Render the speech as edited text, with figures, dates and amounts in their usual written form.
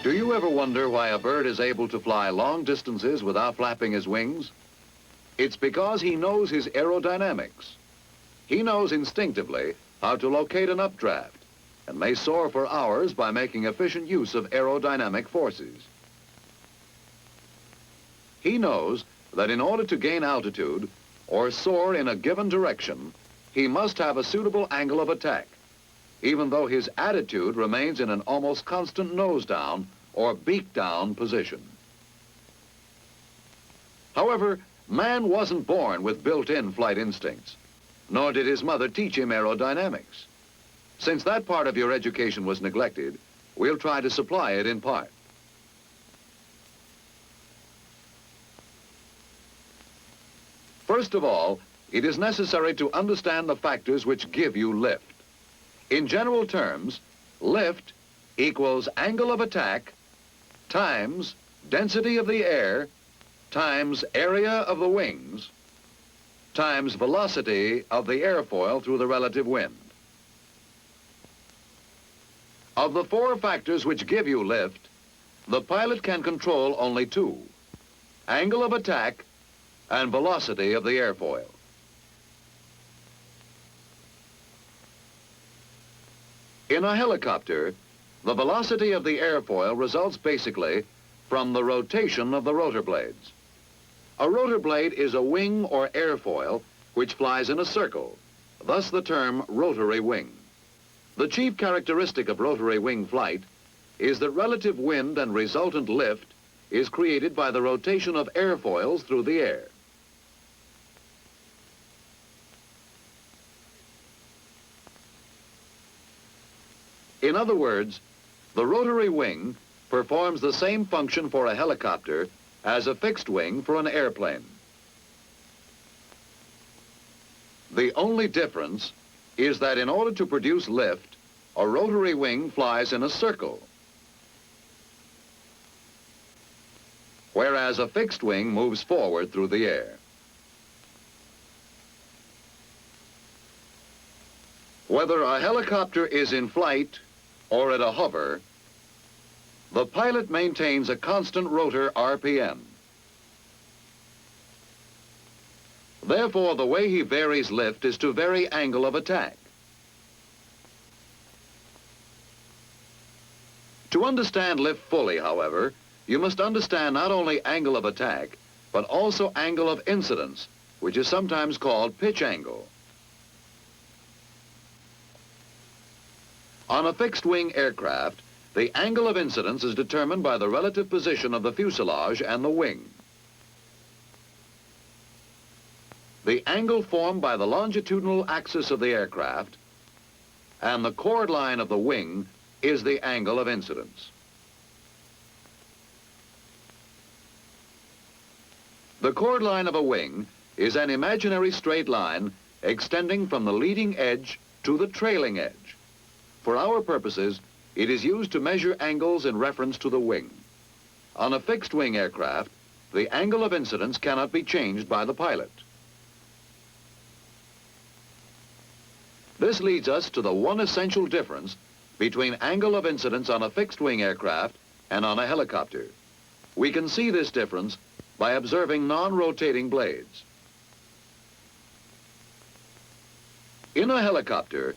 Do you ever wonder why a bird is able to fly long distances without flapping his wings? It's because he knows his aerodynamics. He knows instinctively how to locate an updraft and may soar for hours by making efficient use of aerodynamic forces. He knows that in order to gain altitude or soar in a given direction, he must have a suitable angle of attack, even though his attitude remains in an almost constant nose-down or beak-down position. However, man wasn't born with built-in flight instincts, nor did his mother teach him aerodynamics. Since that part of your education was neglected, we'll try to supply it in part. First of all, it is necessary to understand the factors which give you lift. In general terms, lift equals angle of attack times density of the air times area of the wings times velocity of the airfoil through the relative wind. Of the four factors which give you lift, the pilot can control only two: angle of attack and velocity of the airfoil. In a helicopter, the velocity of the airfoil results basically from the rotation of the rotor blades. A rotor blade is a wing or airfoil which flies in a circle, thus the term rotary wing. The chief characteristic of rotary wing flight is that relative wind and resultant lift is created by the rotation of airfoils through the air. In other words, the rotary wing performs the same function for a helicopter as a fixed wing for an airplane. The only difference is that in order to produce lift, a rotary wing flies in a circle, whereas a fixed wing moves forward through the air. Whether a helicopter is in flight or at a hover, the pilot maintains a constant rotor RPM. Therefore, the way he varies lift is to vary angle of attack. To understand lift fully, however, you must understand not only angle of attack, but also angle of incidence, which is sometimes called pitch angle. On a fixed-wing aircraft, the angle of incidence is determined by the relative position of the fuselage and the wing. The angle formed by the longitudinal axis of the aircraft and the chord line of the wing is the angle of incidence. The chord line of a wing is an imaginary straight line extending from the leading edge to the trailing edge. For our purposes, it is used to measure angles in reference to the wing. On a fixed-wing aircraft, the angle of incidence cannot be changed by the pilot. This leads us to the one essential difference between angle of incidence on a fixed-wing aircraft and on a helicopter. We can see this difference by observing non-rotating blades. In a helicopter,